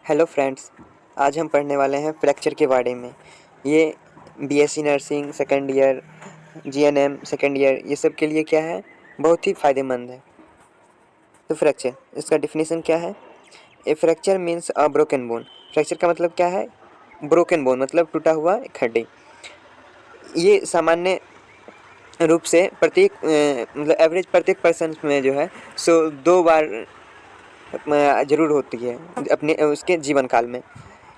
Hello friends, आज हम पढ़ने वाले हैं फ्रैक्चर के बारे में। ये BSc nursing second year, GNM second year, ये सब के लिए क्या है, बहुत ही फ़ायदेमंद है। तो फ्रैक्चर, इसका डिफिनीसन क्या है? A fracture means a broken bone. Fracture का मतलब क्या है? ब्रोकन बोन मतलब टूटा हुआ एक हड्डी। ये सामान्य रूप से प्रत्येक मतलब एवरेज प्रत्येक पर्सन में जो है सो 2 बार ज़रूर होती है अपने उसके जीवन काल में।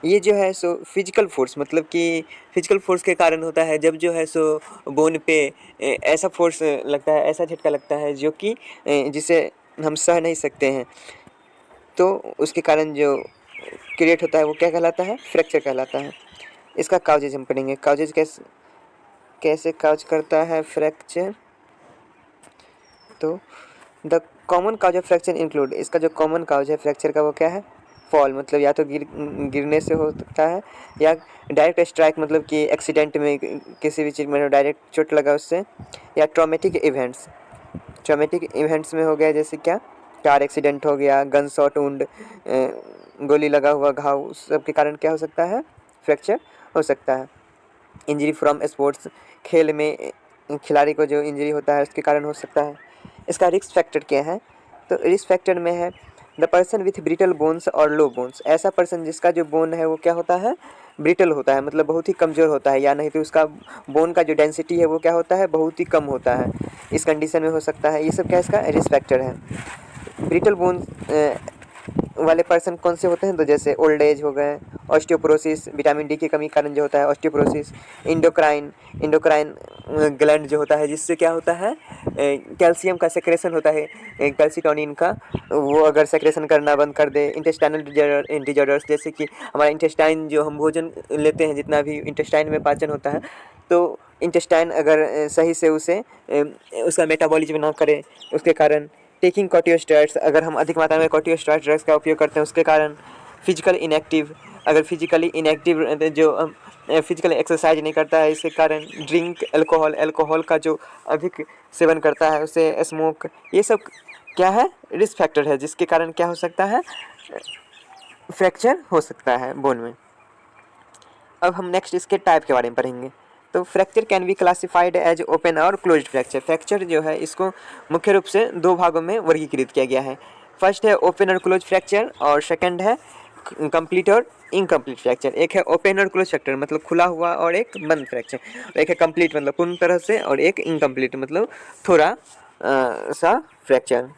ये जो है सो फिजिकल फोर्स मतलब कि फिजिकल फोर्स के कारण होता है, जब जो है सो बोन पे ऐसा फोर्स लगता है, ऐसा झटका लगता है जो कि जिसे हम सह नहीं सकते हैं, तो उसके कारण जो क्रिएट होता है वो क्या कहलाता है? फ्रैक्चर कहलाता है। इसका काउजेज हम पढ़ेंगे। काउजेज कैसे कैसे काज करता है फ्रैक्चर? तो the common cause of fracture include, इसका जो कॉमन काज है फ्रैक्चर का वो क्या है? फॉल, मतलब या तो गिरने से हो सकता है, या डायरेक्ट स्ट्राइक मतलब कि एक्सीडेंट में किसी भी चीज़ में डायरेक्ट चोट लगा उससे, या ट्रॉमेटिक इवेंट्स। ट्रॉमेटिक इवेंट्स में हो गया जैसे क्या, कार एक्सीडेंट हो गया, गन शॉट वुंड, गोली लगा हुआ घाव, सब के कारण क्या हो सकता है? फ्रैक्चर हो सकता है। इंजरी फ्रॉम स्पोर्ट्स, खेल में खिलाड़ी को जो इंजरी होता है उसके कारण हो सकता है। इसका रिस्क फैक्टर क्या है? तो रिस्क फैक्टर में है the person with brittle bones और लो बोन्स। ऐसा पर्सन जिसका जो बोन है वो क्या होता है? ब्रिटल होता है, मतलब बहुत ही कमज़ोर होता है, या नहीं तो उसका बोन का जो डेंसिटी है वो क्या होता है? बहुत ही कम होता है। इस कंडीशन में हो सकता है। ये सब क्या इसका रिस्क फैक्टर है। ब्रिटल बोन वाले पर्सन कौन से होते हैं? तो जैसे ओल्ड एज हो गए, ऑस्टियोपोरोसिस, विटामिन डी की कमी कारण जो होता है ऑस्टियोपोरोसिस, इंडोक्राइन इंडोक्राइन ग्लैंड जो होता है जिससे क्या होता है, कैल्शियम का सेक्रेशन होता है, कैल्सिटोनिन का, वो अगर सेक्रेशन करना बंद कर दे। इंटेस्टाइनल डिजॉर्डर्स, जैसे कि हमारा इंटेस्टाइन, जो हम भोजन लेते हैं, जितना भी इंटेस्टाइन में पाचन होता है, तो इंटेस्टाइन अगर सही से उसे उसका मेटाबॉलिज्म ना करे, उसके कारण टेकिंग कॉर्टिकोस्टेरॉइड्स, अगर हम अधिक मात्रा में कॉर्टिकोस्टेरॉइड ड्रग्स का उपयोग करते हैं उसके कारण फिजिकल इनएक्टिव, अगर फिजिकली इनएक्टिव जो फिजिकल एक्सरसाइज नहीं करता है, इसके कारण ड्रिंक अल्कोहल, अल्कोहल का जो अधिक सेवन करता है उसे, स्मोक, ये सब क्या है? रिस्क फैक्टर है जिसके कारण क्या हो सकता है? फ्रैक्चर हो सकता है बोन में। अब हम नेक्स्ट इसके टाइप के बारे में पढ़ेंगे। तो fracture can be classified as open और क्लोज्ड फ्रैक्चर। फ्रैक्चर जो है इसको मुख्य रूप से 2 भागों में वर्गीकृत किया गया है। फर्स्ट है ओपन और क्लोज फ्रैक्चर, और सेकंड है कंप्लीट और इनकम्प्लीट फ्रैक्चर। एक है ओपन और क्लोज फ्रैक्चर मतलब खुला हुआ और एक बंद फ्रैक्चर, एक है कंप्लीट मतलब पूर्ण तरह से, और एक इनकम्प्लीट मतलब थोड़ा सा फ्रैक्चर,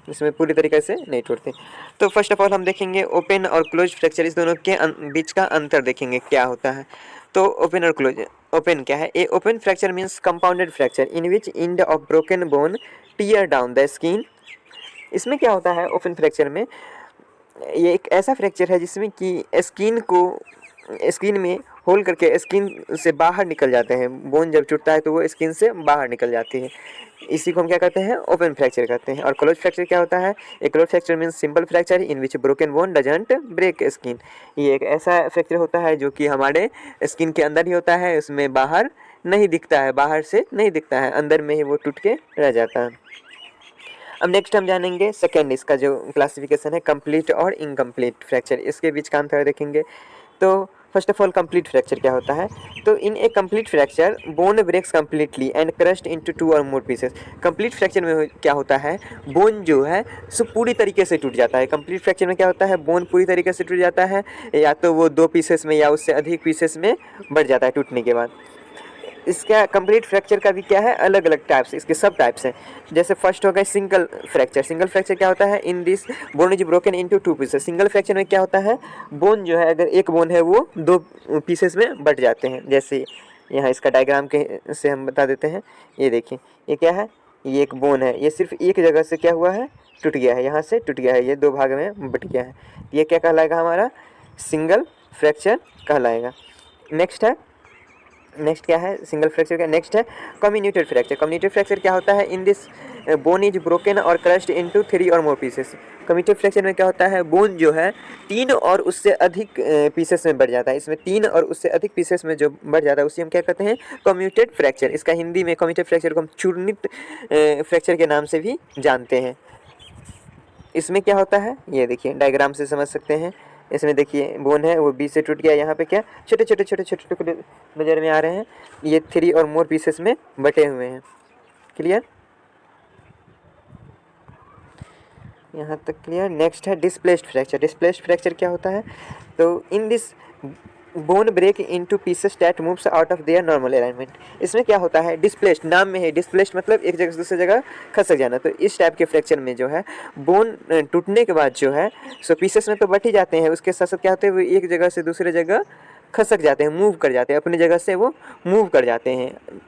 इसमें पूरी तरीके से नहीं टूटते। तो फर्स्ट ऑफ ऑल हम देखेंगे ओपन और क्लोज फ्रैक्चर, इस दोनों के बीच का अंतर देखेंगे क्या होता है। तो ओपन और क्लोज, ओपन क्या है? A open fracture means compounded fracture in which end of broken bone tear down the skin. इसमें क्या होता है ओपन फ्रैक्चर में? ये एक ऐसा फ्रैक्चर है जिसमें कि स्किन में होल करके स्किन से बाहर निकल जाते हैं। बोन जब टूटता है तो वो स्किन से बाहर निकल जाती है, इसी को हम क्या कहते हैं? ओपन फ्रैक्चर कहते हैं। और क्लोज फ्रैक्चर क्या होता है? एक close fracture means simple fracture in which broken bone doesn't break skin. ये एक ऐसा फ्रैक्चर होता है जो कि हमारे स्किन के अंदर ही होता है, उसमें बाहर नहीं दिखता है, बाहर से नहीं दिखता है, अंदर में ही वो टूट के रह जाता है। अब नेक्स्ट हम जानेंगे सेकेंड, इसका जो क्लासिफिकेशन है कंप्लीट और इनकम्प्लीट फ्रैक्चर, इसके बीच का अंतर देखेंगे। तो first of all complete fracture क्या होता है? तो in a complete fracture bone breaks completely and crushed into 2 और मोर पीसेस। कंप्लीट फ्रैक्चर में क्या होता है? बोन जो है सो पूरी तरीके से टूट जाता है। कंप्लीट फ्रैक्चर में क्या होता है? बोन पूरी तरीके से टूट जाता है, या तो वो 2 पीसेस में या उससे अधिक पीसेस में बढ़ जाता है टूटने के बाद। इसका कंप्लीट फ्रैक्चर का भी क्या है? अलग अलग टाइप्स, इसके सब टाइप्स हैं। जैसे फर्स्ट हो गया सिंगल फ्रैक्चर। सिंगल फ्रैक्चर क्या होता है? In this bone is broken into 2 pieces. Single fracture में क्या होता है? बोन जो है, अगर एक बोन है वो 2 पीसेस में बट जाते हैं। जैसे यहाँ इसका डायग्राम के से हम बता देते हैं। ये देखिए, ये क्या है? ये एक बोन है, ये सिर्फ एक जगह से क्या हुआ है? टूट गया है, यहाँ से टूट गया है, ये 2 भाग में बट गया है। ये क्या कहलाएगा? हमारा सिंगल फ्रैक्चर कहलाएगा। नेक्स्ट क्या है? सिंगल फ्रैक्चर का नेक्स्ट है कम्युनिटेड फ्रैक्चर। कम्युनिटेड फ्रैक्चर क्या होता है? In this bone is broken और क्रश्ड इनटू 3 और मोर पीसेस। कम्युनिटेड फ्रैक्चर में क्या होता है? बोन जो है 3 और उससे अधिक पीसेस में बढ़ जाता है। इसमें 3 और उससे अधिक पीसेस में जो बढ़ जाता है उसे हम क्या कहते हैं? कम्युनिटेड फ्रैक्चर। इसका हिंदी में कम्युनिटेड फ्रैक्चर को हम चूर्णित फ्रैक्चर के नाम से भी जानते हैं। इसमें क्या होता है? ये देखिए डायग्राम से समझ सकते हैं। इसमें देखिए बोन है वो बीच से टूट गया, यहाँ पे क्या छोटे छोटे छोटे छोटे टुकड़े नज़र में आ रहे हैं, ये 3 और मोर पीसेस में बटे हुए हैं। क्लियर, यहाँ तक क्लियर। नेक्स्ट है डिस्प्लेस्ड फ्रैक्चर। डिस्प्लेस्ड फ्रैक्चर क्या होता है, तो in this bone break into pieces that moves out of their normal alignment. इसमें क्या होता है, डिस्प्लेस्ड नाम में है, डिस्प्लेस्ड मतलब एक जगह से दूसरी जगह खसक जाना। तो इस टाइप के फ्रैक्चर में जो है बोन टूटने के बाद जो है सो पीसेस में तो बट ही जाते हैं, उसके साथ साथ क्या होते हैं वो एक जगह से दूसरी जगह खसक जाते हैं, मूव कर जाते हैं, अपनी जगह से वो मूव कर जाते हैं।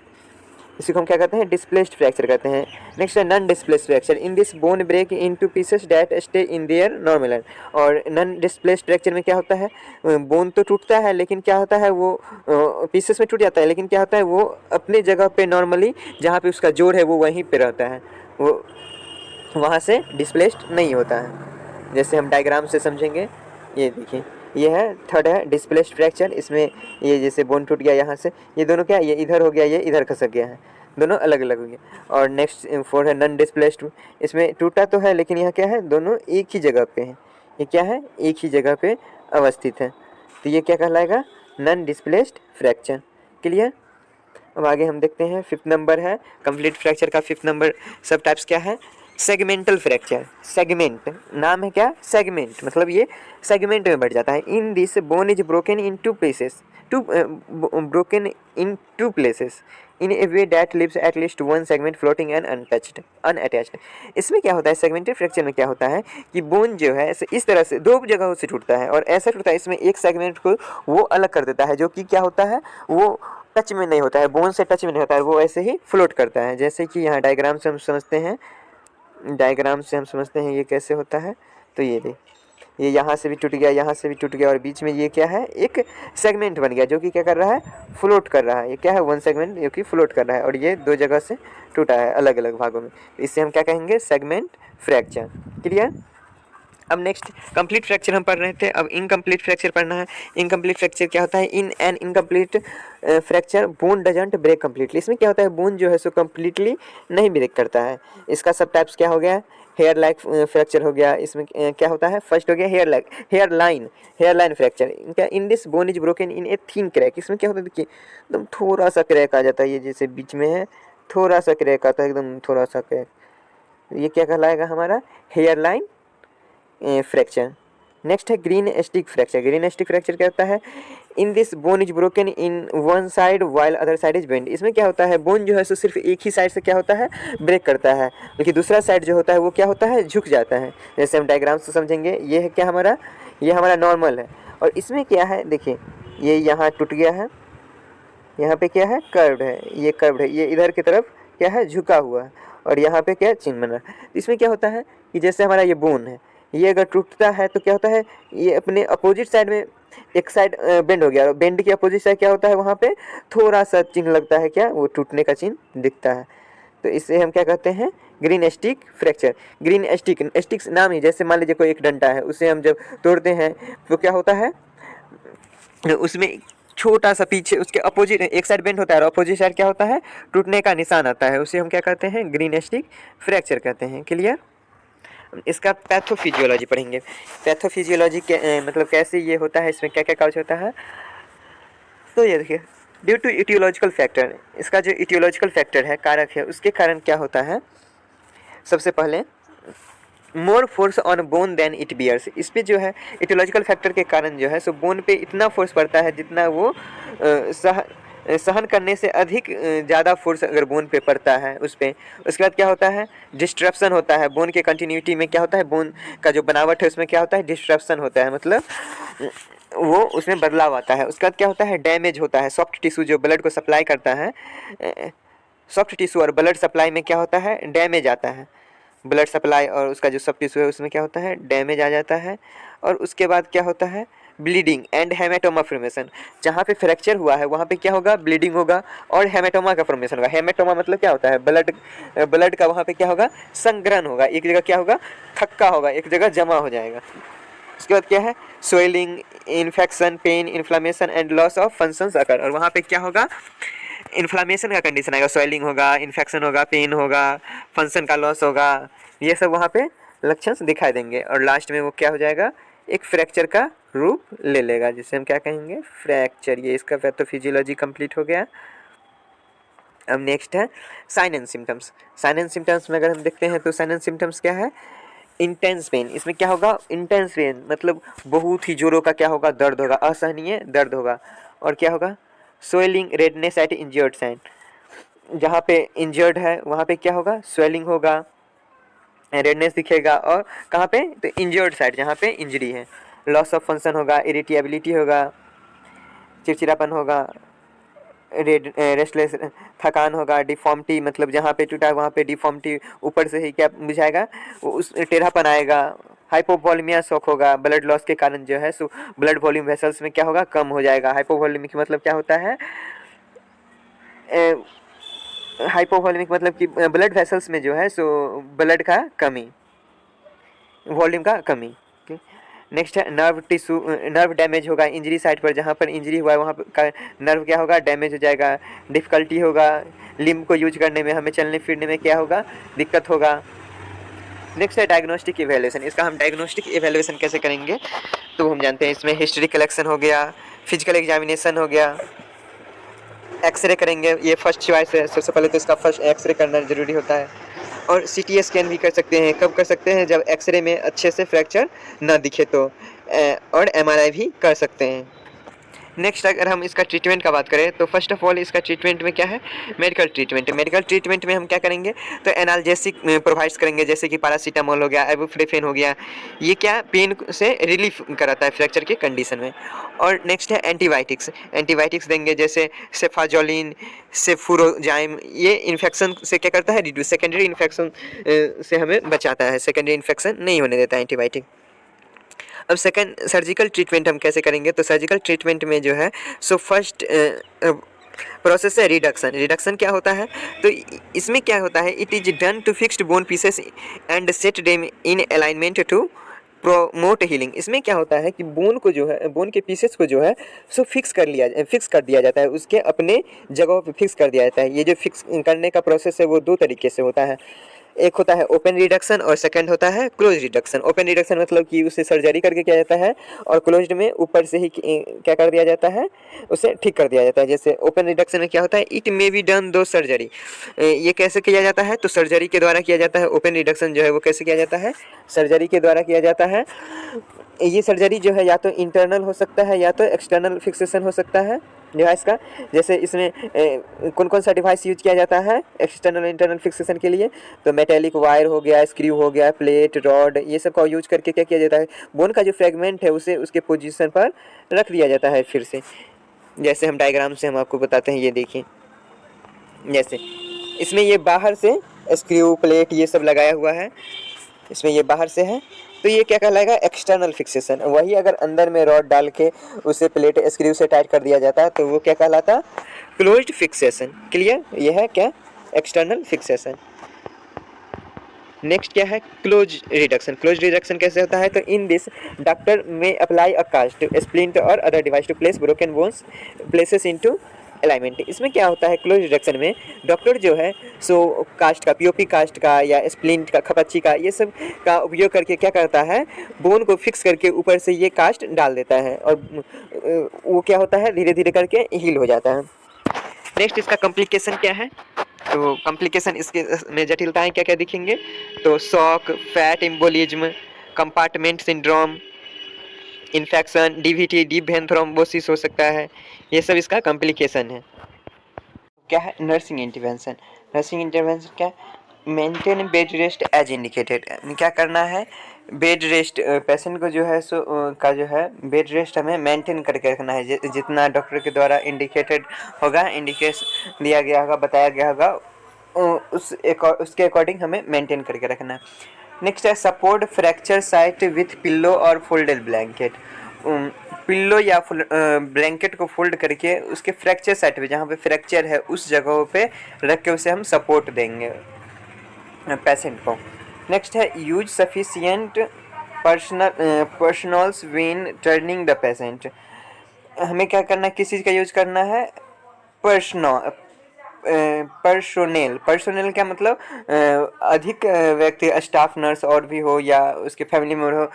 इसी को हम क्या कहते हैं, डिस्प्लेस्ड फ्रैक्चर कहते हैं। नेक्स्ट है non displaced fracture. In this bone break into pieces that stay in their normal and. और नॉन डिस्प्लेस्ड फ्रैक्चर में क्या होता है, बोन तो टूटता है लेकिन क्या होता है वो पीसेस में टूट जाता है, लेकिन क्या होता है वो अपनी जगह पे नॉर्मली जहाँ पे उसका जोड़ है वो वहीं पे रहता है, वो वहाँ से डिस्प्लेस्ड नहीं होता है। जैसे हम डायग्राम से समझेंगे, ये देखिए ये है थर्ड है डिस्प्लेस्ड फ्रैक्चर। इसमें ये जैसे बोन टूट गया यहाँ से, ये दोनों क्या, ये इधर हो गया, ये इधर खसक गया है, दोनों अलग अलग हो गए। और नेक्स्ट फोर्थ है नॉन डिस्प्लेस्ड। इसमें टूटा तो है लेकिन यहाँ क्या है, दोनों एक ही जगह पे हैं, ये क्या है एक ही जगह पे अवस्थित है, तो ये क्या कहलाएगा, नॉन डिस्प्लेस्ड फ्रैक्चर। क्लियर। अब आगे हम देखते हैं, 5th नंबर है कंप्लीट फ्रैक्चर का 5th नंबर सब टाइप्स क्या है, सेगमेंटल फ्रैक्चर। सेगमेंट नाम है क्या, सेगमेंट मतलब ये सेगमेंट में बढ़ जाता है। In this bone is broken in two places, broken in two places in a way that leaves at least one segment floating and unattached. इसमें क्या होता है, सेगमेंटल फ्रैक्चर में क्या होता है कि बोन जो है इस तरह से 2 जगहों से टूटता है और ऐसा टूटता है इसमें एक सेगमेंट को वो अलग कर देता है, जो कि क्या होता है वो टच में नहीं होता है, बोन से टच में नहीं होता है, वो ऐसे ही फ्लोट करता है। जैसे कि यहाँ डायग्राम से हम समझते हैं, ये कैसे होता है, तो ये देख, ये यहाँ से भी टूट गया, यहाँ से भी टूट गया और बीच में ये क्या है एक सेगमेंट बन गया जो कि क्या कर रहा है, फ्लोट कर रहा है। ये क्या है, वन सेगमेंट जो कि फ्लोट कर रहा है और ये 2 जगह से टूटा है अलग अलग भागों में, इससे हम क्या कहेंगे, सेगमेंट फ्रैक्चर। क्लियर। अब नेक्स्ट कंप्लीट फ्रैक्चर हम पढ़ रहे थे, अब इनकम्प्लीट फ्रैक्चर पढ़ना है। इनकम्प्लीट फ्रैक्चर क्या होता है, in an incomplete fracture bone doesn't break completely. इसमें क्या होता है, बोन जो है सो कम्प्लीटली नहीं ब्रेक करता है। इसका सब टाइप्स क्या हो गया, हेयर लाइक फ्रैक्चर हो गया। इसमें क्या होता है, फर्स्ट हो गया हेयर लाइन फ्रैक्चर। इनका in this bone is broken in a thin crack. इसमें क्या होता है, देखिए एकदम थोड़ा सा क्रैक आ जाता है, ये जैसे बीच में है थोड़ा सा क्रैक आता है, एकदम थोड़ा सा क्रैक, ये क्या कहलाएगा हमारा, हेयर लाइन फ्रैक्चर। नेक्स्ट है green stick fracture. Green stick fracture क्या होता है, in this bone is broken in one side while other side is bend. इसमें क्या होता है, बोन जो है सो सिर्फ एक ही साइड से क्या होता है, ब्रेक करता है, लेकिन दूसरा साइड जो होता है वो क्या होता है, झुक जाता है। जैसे हम डायग्राम से समझेंगे, ये है क्या हमारा, ये हमारा नॉर्मल है और इसमें क्या है, देखिए ये यहाँ टूट गया है, यहाँ पे क्या है, कर्व्ड है, ये कर्व्ड है, ये इधर की तरफ क्या है, झुका हुआ है और यहाँ पे क्या चिन्ह बना। इसमें क्या होता है कि जैसे हमारा ये बोन है, ये अगर टूटता है तो क्या होता है, ये अपने अपोजिट साइड में एक साइड बेंड हो गया और बेंड की अपोजिट साइड क्या होता है, वहाँ पे थोड़ा सा चिन्ह लगता है, क्या वो टूटने का चिन्ह दिखता है। तो इससे हम क्या कहते हैं, green stick fracture. Green stick नाम ही, जैसे मान लीजिए कोई एक डंडा है, उसे हम जब तोड़ते हैं तो क्या होता है, उसमें छोटा सा पीछे उसके अपोजिट एक साइड बेंड होता है और अपोजिट साइड क्या होता है, टूटने का निशान आता है, उसे हम क्या कहते हैं, ग्रीन स्टिक फ्रैक्चर कहते हैं। क्लियर। इसका पैथोफिजियोलॉजी पढ़ेंगे। पैथोफिजियोलॉजी मतलब कैसे ये होता है, इसमें क्या क्या काज होता है, तो ये देखिए ड्यू टू इटियोलॉजिकल फैक्टर। इसका जो इटियोलॉजिकल फैक्टर है, कारक है, उसके कारण क्या होता है, सबसे पहले more force on bone than it bears. इस पर जो है इटियोलॉजिकल फैक्टर के कारण जो है सो बोन पे इतना फोर्स पड़ता है जितना वो सहन करने से अधिक ज़्यादा फोर्स अगर बोन पे पड़ता है उस पर, उसके बाद क्या होता है, डिस्ट्रप्शन होता है बोन के कंटिन्यूटी में, क्या होता है, बोन का जो बनावट है उसमें क्या होता है, डिस्ट्रप्शन होता है, मतलब वो उसमें बदलाव आता है। उसके बाद क्या होता है, डैमेज होता है, सॉफ्ट टिश्यू जो ब्लड को सप्लाई करता है, सॉफ्ट टिश्यू और ब्लड सप्लाई में क्या होता है, डैमेज आता है, ब्लड सप्लाई और उसका जो सब टिश्यू है उसमें क्या होता है, डैमेज आ जाता है। और उसके बाद क्या होता है, ब्लीडिंग एंड हेमेटोमा फॉर्मेशन। जहाँ पे फ्रैक्चर हुआ है वहाँ पे क्या होगा, ब्लीडिंग होगा और हेमेटोमा का फॉर्मेशन होगा। हेमेटोमा मतलब क्या होता है, ब्लड का वहाँ पे क्या होगा, संग्रहण होगा, एक जगह क्या होगा, थक्का होगा, एक जगह जमा हो जाएगा। उसके बाद क्या है, swelling, infection, pain, inflammation and loss of functions occur. और वहाँ पे क्या होगा, इन्फ्लामेशन का कंडीशन आएगा, स्वेलिंग होगा, इन्फेक्शन होगा, पेन होगा, फंक्शन का लॉस होगा, ये सब वहाँ पे लक्षण दिखाई देंगे और लास्ट में वो क्या हो जाएगा, एक फ्रैक्चर का रूप ले लेगा, जिसे हम क्या कहेंगे, फ्रैक्चर। ये इसका पैथोफिजियोलॉजी कंप्लीट हो गया। अब नेक्स्ट है sign and symptoms. Sign and symptoms में अगर हम देखते हैं तो साइन एंड सिम्टम्स क्या है, इंटेंस पेन। इसमें क्या होगा, इंटेंस पेन मतलब बहुत ही जोरों का क्या होगा, दर्द होगा, असहनीय दर्द होगा। और क्या होगा, swelling, redness at injured side, जहाँ पे इंजर्ड है वहाँ पे क्या होगा, स्वेलिंग होगा, रेडनेस दिखेगा। और कहाँ पे, तो इंजर्ड साइड जहाँ पे इंजरी है। लॉस ऑफ फंक्शन होगा, इरिटेबिलिटी होगा, चिड़चिड़ापन होगा, रेस्टलेस, थकान होगा, डिफॉर्मिटी मतलब जहाँ पे टूटा वहाँ पे डिफॉर्मिटी ऊपर से ही क्या बुझाएगा, उस टेढ़ापन आएगा। हाइपोवॉल्यूमिया शॉक होगा, ब्लड लॉस के कारण जो है सो ब्लड वॉल्यूम वेसल्स में क्या होगा, कम हो जाएगा। हाइपोवॉल्यूमिक मतलब क्या होता है, हाइपोवॉल्यूमिक मतलब कि ब्लड वेसल्स में जो है सो ब्लड का कमी, वॉल्यूम का कमी। नेक्स्ट है नर्व टिश्यू, नर्व डैमेज होगा इंजरी साइट पर, जहाँ पर इंजरी हुआ है वहाँ का नर्व क्या होगा, डैमेज हो जाएगा। डिफ़िकल्टी होगा लिम्ब को यूज करने में, हमें चलने फिरने में क्या होगा, दिक्कत होगा। नेक्स्ट है डायग्नोस्टिक इवैल्यूएशन। इसका हम डायग्नोस्टिक इवैल्यूएशन कैसे करेंगे, तो हम जानते हैं इसमें हिस्ट्री कलेक्शन हो गया, फिजिकल एग्जामिनेशन हो गया, एक्सरे करेंगे, ये फर्स्ट चॉइस है। सबसे पहले तो इसका फर्स्ट एक्सरे करना ज़रूरी होता है। और सीटी स्कैन भी कर सकते हैं, कब कर सकते हैं, जब एक्सरे में अच्छे से फ्रैक्चर ना दिखे तो। और एमआरआई भी कर सकते हैं। नेक्स्ट अगर हम इसका ट्रीटमेंट का बात करें तो फर्स्ट ऑफ ऑल इसका ट्रीटमेंट में क्या है, मेडिकल ट्रीटमेंट। मेडिकल ट्रीटमेंट में हम क्या करेंगे, तो एनाल्जेसिक प्रोवाइड्स करेंगे, जैसे कि पैरासीटामोल हो गया, आइबुप्रोफेन हो गया। ये क्या पेन से रिलीफ कराता है फ्रैक्चर के कंडीशन में। और नेक्स्ट है एंटीबायोटिक्स। एंटीबायोटिक्स देंगे जैसे सेफाजोलिन, सेफुरोजाइम। ये इन्फेक्शन से क्या करता है, रिड्यूस, सेकेंडरी इन्फेक्शन से हमें बचाता है, सेकेंडरी इन्फेक्शन नहीं होने देता है एंटीबायोटिक। अब सेकंड सर्जिकल ट्रीटमेंट हम कैसे करेंगे, तो सर्जिकल ट्रीटमेंट में जो है सो फर्स्ट प्रोसेस है रिडक्शन। रिडक्शन क्या होता है, तो इसमें क्या होता है, it is done to fixed bone pieces and set them in alignment to promote healing. इसमें क्या होता है कि बोन को जो है, बोन के पीसेस को जो है सो फिक्स कर दिया जाता है, उसके अपने जगहों पे फिक्स कर दिया जाता है। ये जो फिक्स करने का प्रोसेस है वो दो तरीके से होता है, एक होता है ओपन रिडक्शन और सेकंड होता है क्लोज रिडक्शन। ओपन रिडक्शन मतलब कि उसे सर्जरी करके किया जाता है, और क्लोज्ड में ऊपर से ही क्या कर दिया जाता है, उसे ठीक कर दिया जाता है। जैसे ओपन रिडक्शन में क्या होता है, इट मे बी डन दो सर्जरी। ये कैसे किया जाता है, तो सर्जरी के द्वारा किया जाता है। ओपन रिडक्शन जो है वो कैसे किया जाता है, सर्जरी के द्वारा किया जाता है। ये सर्जरी जो है या तो इंटरनल हो सकता है या तो एक्सटर्नल फिक्सेशन हो सकता है डिवाइस का। जैसे इसमें कौन कौन सा डिवाइस यूज किया जाता है एक्सटर्नल इंटरनल फिक्सेशन के लिए, तो मेटेलिक वायर हो गया, स्क्रू हो गया, प्लेट, रॉड, ये सब का यूज करके क्या किया जाता है, बोन का जो फ्रेगमेंट है उसे उसके पोजीशन पर रख दिया जाता है फिर से। जैसे हम डायग्राम से हम आपको बताते हैं, ये देखिए, जैसे इसमें ये बाहर से स्क्रू प्लेट ये सब लगाया हुआ है, इसमें ये बाहर से है, तो ये क्या कहलाएगा, एक्सटर्नल फिक्सेशन। वही अगर अंदर में रॉड डाल के उसे प्लेट स्क्रू से टाइट कर दिया जाता है तो वो क्या कहलाता, क्लोज्ड फिक्सेशन। क्लियर, ये है क्या, एक्सटर्नल फिक्सेशन। नेक्स्ट क्या है, क्लोज रिडक्शन। क्लोज रिडक्शन कैसे होता है, तो इन दिस डॉक्टर में अप्लाई अ कास्ट, स्प्लिंट और other device to place broken bones places into alignment. इसमें क्या होता है, क्लोज रिडक्शन में डॉक्टर जो है सो कास्ट का, पीओपी कास्ट का या स्प्लिंट का, खपच्ची का, ये सब का उपयोग करके क्या करता है, बोन को फिक्स करके ऊपर से ये कास्ट डाल देता है, और वो क्या होता है, धीरे धीरे करके हील हो जाता है। नेक्स्ट इसका कॉम्प्लिकेशन क्या है, तो कॉम्प्लिकेशन इसके में जटिलताएं क्या क्या दिखेंगे, तो shock, fat embolism, compartment syndrome, infection, DVT, deep vein thrombosis हो सकता है। ये सब इसका कॉम्प्लिकेशन है। क्या है, नर्सिंग इंटरवेंशन। नर्सिंग इंटरवेंशन क्या, maintain bed rest as indicated. क्या करना है, बेड रेस्ट, पेशेंट को जो है सो का जो है बेड रेस्ट हमें मेंटेन करके रखना है, जितना डॉक्टर के द्वारा इंडिकेटेड होगा, इंडिकेशन दिया गया होगा, बताया गया होगा, उसके अकॉर्डिंग हमें मेंटेन करके रखना है। नेक्स्ट है support fracture site with pillow और फोल्डेड ब्लैंकेट। पिल्लो या ब्लैंकेट को फोल्ड करके उसके फ्रैक्चर साइट पे, जहाँ पे फ्रैक्चर है उस जगहों पे रख के उसे हम सपोर्ट देंगे पेशेंट को। नेक्स्ट है use sufficient personnels when turning the patient. हमें क्या करना है, किस चीज़ का यूज करना है, पर्सनल पर्सोनेल, पर्सोनेल क्या मतलब अधिक व्यक्ति, स्टाफ, नर्स और भी हो या उसके फैमिली मेम्बर हो,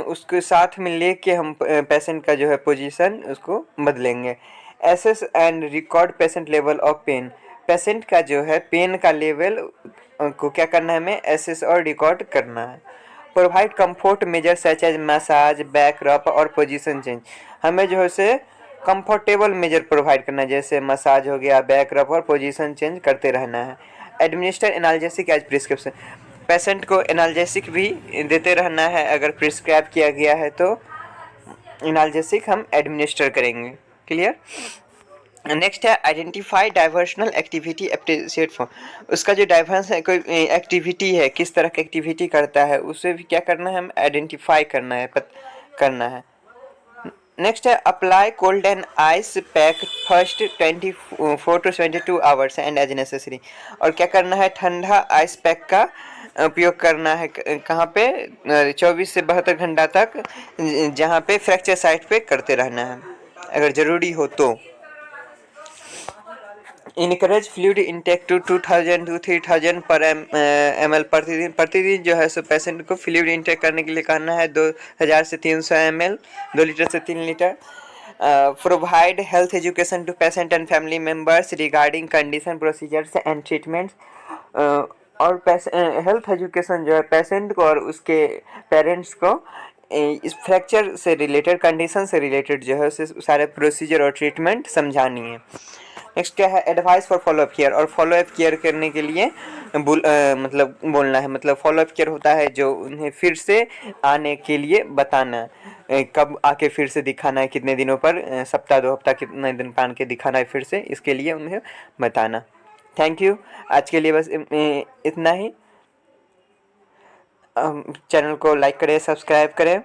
उसके साथ में लेके हम पेशेंट का जो है पोजीशन उसको बदलेंगे। Assess and record patient level of pain, patient का जो है पेन का लेवल को क्या करना है, हमें एसेस और रिकॉर्ड करना है। Provide comfort measure such as massage, back rub और पोजीशन चेंज, हमें जो है से कंफर्टेबल मेजर प्रोवाइड करना है, जैसे मसाज हो गया, बैक रब और पोजीशन चेंज करते रहना है। Administer analgesic as prescription, patient को एनाल्जेसिक भी देते रहना है, अगर प्रिस्क्राइब किया गया है तो एनाल्जेसिक हम एडमिनिस्टर करेंगे। क्लियर। नेक्स्ट है आइडेंटिफाई डाइवर्सनल एक्टिविटी एप्रिशिएट फॉर, उसका जो डाइवर्स है, कोई एक्टिविटी है, किस तरह की एक्टिविटी करता है, उसे भी क्या करना है, हम आइडेंटिफाई करना है, करना है। नेक्स्ट है apply cold and ice pack first 24 to 72 hours and as necessary, और क्या करना है, ठंडा आइस पैक का उपयोग करना है कहाँ पे, 24 से 72 घंटा तक, जहाँ पे फ्रैक्चर साइट पे करते रहना है अगर ज़रूरी हो तो। Encourage fluid intake to 2000 to 3000 पर ml प्रतिदिन, प्रतिदिन जो है सो पेशेंट को फ्लूइड इंटेक करने के लिए कहना है 2000 से 300 ml, 2 लीटर से 3 litre. Provide health education to patient and family members regarding condition, procedures and treatments, और हेल्थ एजुकेशन जो है पेशेंट को और उसके पेरेंट्स को इस फ्रैक्चर से रिलेटेड, कंडीशन से रिलेटेड जो है उसे सारे प्रोसीजर और ट्रीटमेंट समझानी है। नेक्स्ट क्या है, एडवाइस फॉर फॉलोअप केयर, और फॉलोअप केयर करने के लिए मतलब बोलना है, मतलब फॉलोअप केयर होता है जो उन्हें फिर से आने के लिए बताना, कब आके फिर से दिखाना है, कितने दिनों पर, सप्ताह 2 हफ्ता कितने दिन पान के दिखाना है फिर से, इसके लिए उन्हें बताना। थैंक यू, आज के लिए बस इतना ही। चैनल को लाइक करें, सब्सक्राइब करें।